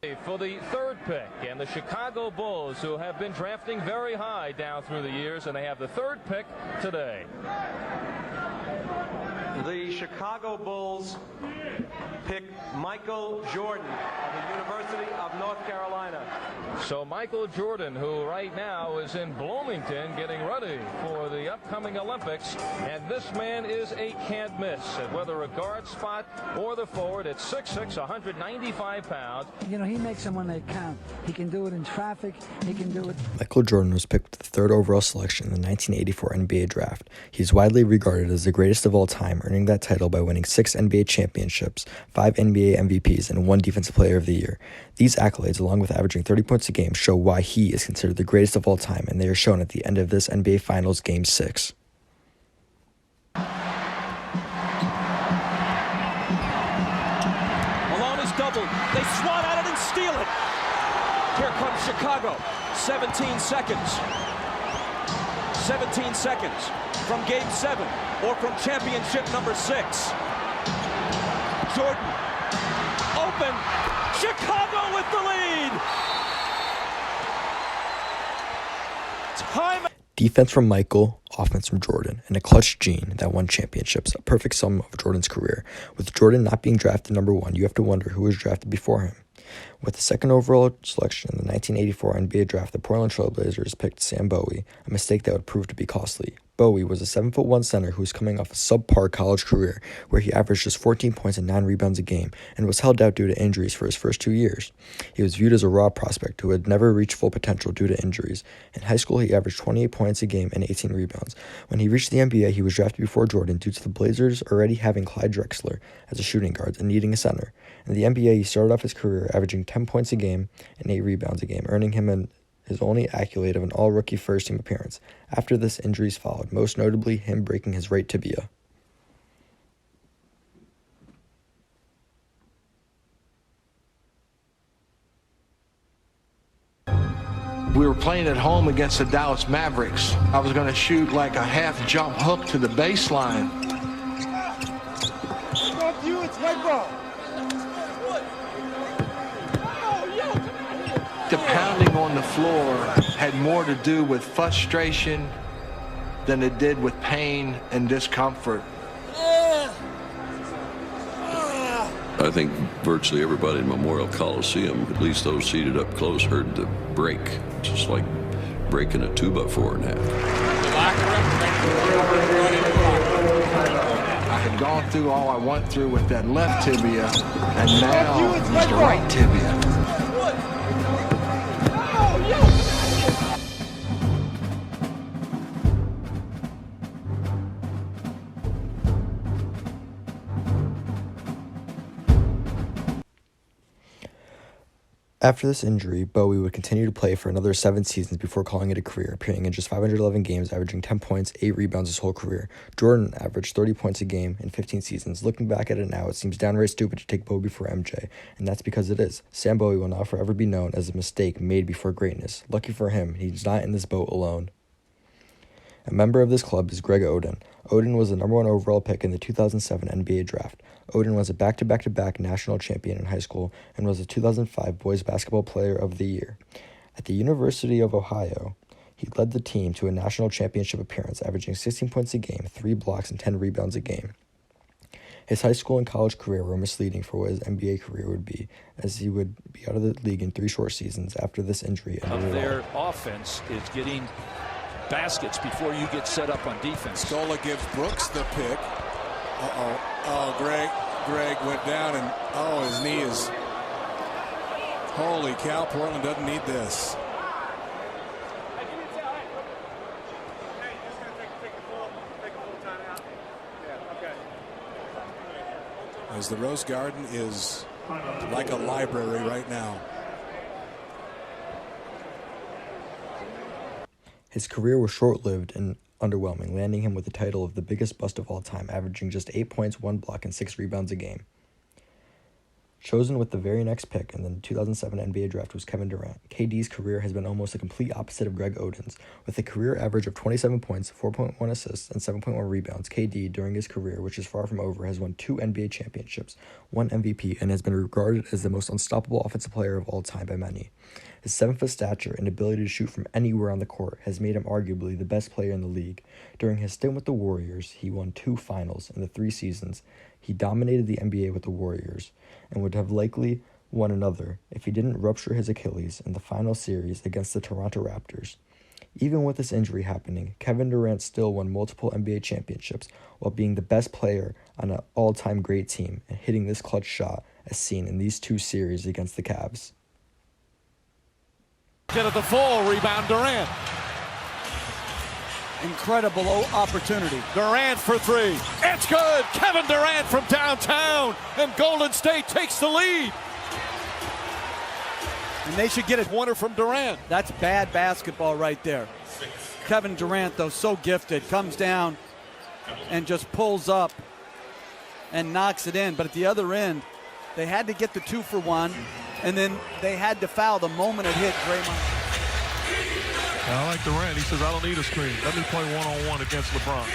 For the third pick, and the Chicago Bulls, who have been drafting very high down through the years, and they have the third pick today. The Chicago Bulls pick Michael Jordan of the University of North Carolina. So Michael Jordan, who right now is in Bloomington getting ready for the upcoming Olympics, and this man is a can't miss at whether a guard spot or the forward at 6'6", 195 pounds. You know, he makes them when they count. He can do it in traffic. He can do it. Michael Jordan was picked with the third overall selection in the 1984 NBA draft. He's widely regarded as the greatest of all time, earning that title by winning 6 NBA championships, 5 NBA MVPs, and 1 Defensive Player of the Year. These accolades, along with averaging 30 points a game, show why he is considered the greatest of all time, and they are shown at the end of this NBA Finals Game 6. Malone is doubled. They swat at it and steal it. Here comes Chicago. 17 seconds. 17 seconds from Game 7 or from championship number 6. Jordan, open. Chicago with the lead. Time. Defense from Michael, offense from Jordan, and a clutch gene that won championships, a perfect sum of Jordan's career. With Jordan not being drafted number 1, you have to wonder who was drafted before him. With the second overall selection in the 1984 NBA draft, the Portland Trail Blazers picked Sam Bowie, a mistake that would prove to be costly. Bowie was a 7'1" center who was coming off a subpar college career where he averaged just 14 points and 9 rebounds a game and was held out due to injuries for his first 2 years. He was viewed as a raw prospect who had never reached full potential due to injuries. In high school, he averaged 28 points a game and 18 rebounds. When he reached the NBA, he was drafted before Jordan due to the Blazers already having Clyde Drexler as a shooting guard and needing a center. In the NBA, he started off his career averaging 10 points a game and 8 rebounds a game, earning him his only accolade of an all-rookie first-team appearance. After this, injuries followed, most notably him breaking his right tibia. We were playing at home against the Dallas Mavericks. I was going to shoot like a half-jump hook to the baseline. Stop you, it's white ball. The pounding on the floor had more to do with frustration than it did with pain and discomfort. I think virtually everybody in Memorial Coliseum, at least those seated up close, heard the break, just like breaking a 2x4 in half. I had gone through all I went through with that left tibia, and now it's the right tibia. After this injury, Bowie would continue to play for another 7 seasons before calling it a career, appearing in just 511 games, averaging 10 points, 8 rebounds his whole career. Jordan averaged 30 points a game in 15 seasons. Looking back at it now, it seems downright stupid to take Bowie before MJ, and that's because it is. Sam Bowie will now forever be known as a mistake made before greatness. Lucky for him, he's not in this boat alone. A member of this club is Greg Oden. Oden was the number 1 overall pick in the 2007 NBA draft. Oden was a back-to-back-to-back national champion in high school and was the 2005 Boys Basketball Player of the Year. At the University of Ohio, he led the team to a national championship appearance, averaging 16 points a game, 3 blocks, and 10 rebounds a game. His high school and college career were misleading for what his NBA career would be, as he would be out of the league in 3 short seasons after this injury. Of their offense is getting baskets before you get set up on defense. Scola gives Brooks the pick. Oh, Greg went down and, his knee is, holy cow, Portland doesn't need this. As the Rose Garden is like a library right now. His career was short-lived and underwhelming, landing him with the title of the biggest bust of all time, averaging just 8 points, 1 block, and 6 rebounds a game. Chosen with the very next pick in the 2007 NBA draft was Kevin Durant. KD's career has been almost the complete opposite of Greg Oden's. With a career average of 27 points, 4.1 assists, and 7.1 rebounds, KD, during his career, which is far from over, has won 2 NBA championships, 1 MVP, and has been regarded as the most unstoppable offensive player of all time by many. His 7-foot stature and ability to shoot from anywhere on the court has made him arguably the best player in the league. During his stint with the Warriors, he won 2 finals in the 3 seasons. He dominated the NBA with the Warriors and would have likely won another if he didn't rupture his Achilles in the final series against the Toronto Raptors. Even with this injury happening, Kevin Durant still won multiple NBA championships while being the best player on an all-time great team and hitting this clutch shot as seen in these 2 series against the Cavs. Get at the full rebound, Durant. Incredible opportunity. Durant for 3. It's good. Kevin Durant from downtown, and Golden State takes the lead. And they should get a Corner from Durant. That's bad basketball right there. Kevin Durant, though, so gifted, comes down and just pulls up and knocks it in. But at the other end, they had to get the 2 for 1, and then they had to foul the moment it hit Draymond. I like Durant. He says, I don't need a screen. Let me play one-on-one against LeBron.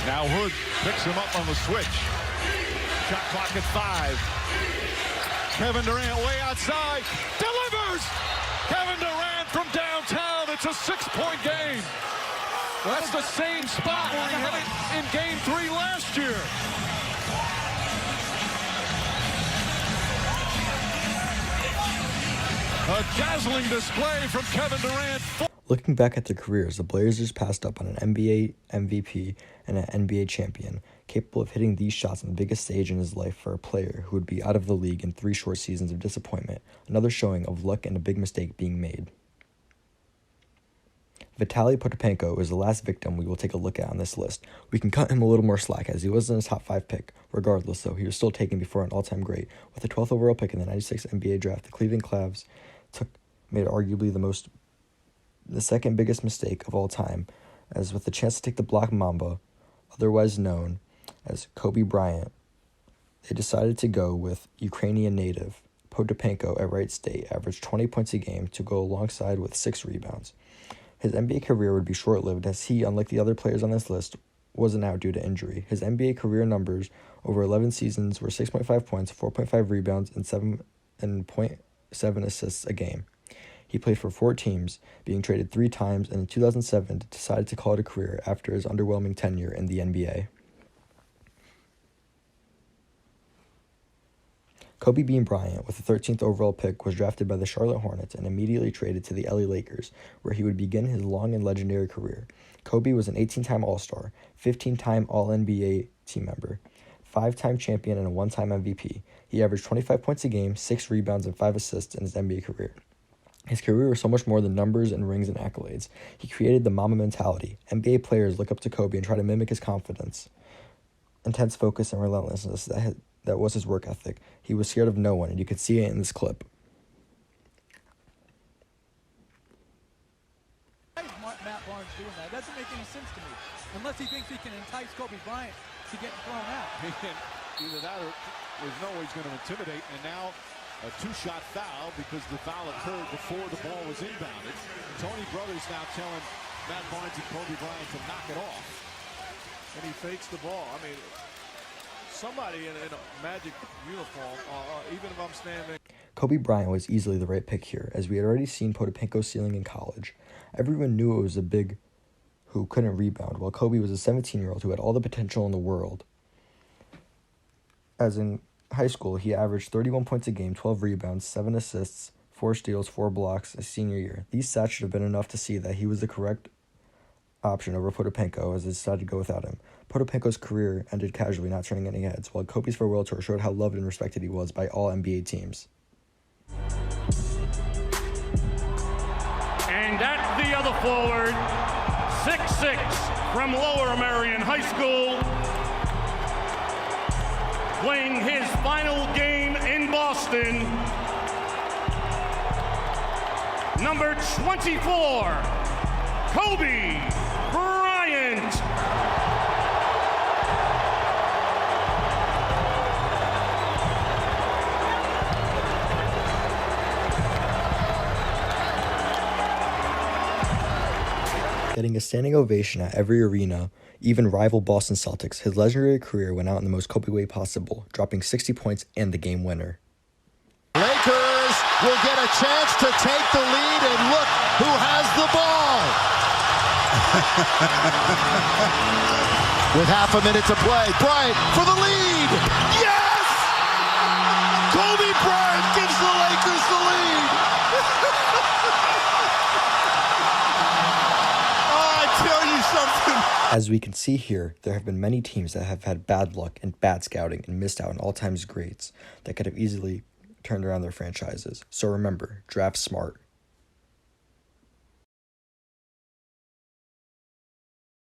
Now Hood picks him up on the switch. Shot clock at 5. Kevin Durant way outside. Delivers! Kevin Durant from downtown. It's a 6-point game. That's the same spot where he hit it in Game 3 last year. A dazzling display from Kevin Durant. Looking back at their careers, the Blazers passed up on an NBA MVP and an NBA champion, capable of hitting these shots on the biggest stage in his life for a player who would be out of the league in 3 short seasons of disappointment, another showing of luck and a big mistake being made. Vitaly Potapenko is the last victim we will take a look at on this list. We can cut him a little more slack as he wasn't a top 5 pick. Regardless, though, he was still taken before an all-time great. With the 12th overall pick in the 96 NBA draft, the Cleveland Cavs made arguably the second biggest mistake of all time, as with the chance to take the Black Mamba, otherwise known as Kobe Bryant, they decided to go with Ukrainian native Potapenko at Wright State, averaged 20 points a game to go alongside with 6 rebounds. His NBA career would be short-lived as he, unlike the other players on this list, wasn't out due to injury. His NBA career numbers over 11 seasons were 6.5 points, 4.5 rebounds, and 7.7 assists a game. He played for 4 teams, being traded 3 times, and in 2007 decided to call it a career after his underwhelming tenure in the NBA. Kobe Bean Bryant, with the 13th overall pick, was drafted by the Charlotte Hornets and immediately traded to the LA Lakers, where he would begin his long and legendary career. Kobe was an 18-time All-Star, 15-time All-NBA team member, 5-time champion, and a 1-time MVP. He averaged 25 points a game, 6 rebounds, and 5 assists in his NBA career. His career was so much more than numbers and rings and accolades. He created the Mamba mentality. NBA players look up to Kobe and try to mimic his confidence, intense focus, and relentlessness that was his work ethic. He was scared of no one, and you could see it in this clip. Why is Matt Barnes doing that? It doesn't make any sense to me, unless he thinks he can entice Kobe Bryant to get thrown out. Either that or there's no way he's going to intimidate, and now a 2-shot foul because the foul occurred before the ball was inbounded. Tony Brothers now telling Matt Barnes and Kobe Bryant to knock it off. And he fakes the ball. I mean, somebody in a Magic uniform, even if I'm standing. Kobe Bryant was easily the right pick here, as we had already seen Potapenko's ceiling in college. Everyone knew it was a big who couldn't rebound, while Kobe was a 17-year-old who had all the potential in the world. As in high school, he averaged 31 points a game, 12 rebounds, 7 assists, 4 steals, 4 blocks his senior year. These stats should have been enough to see that he was the correct option over Potapenko as they decided to go without him. Potapenko's career ended casually, not turning any heads, while Kobe's farewell tour showed how loved and respected he was by all NBA teams. And at the other forward, 6'6" from Lower Merion High School, playing his final game in Boston, number 24, Kobe Bryant. Getting a standing ovation at every arena, even rival Boston Celtics, his legendary career went out in the most Kobe way possible, dropping 60 points and the game winner. Lakers will get a chance to take the lead, and look who has the ball. With half a minute to play, Bryant for the lead. Yes! Kobe Bryant gives the Lakers the lead. Oh, I tell you something. As we can see here, there have been many teams that have had bad luck and bad scouting and missed out on all-time greats that could have easily turned around their franchises. So remember, draft smart.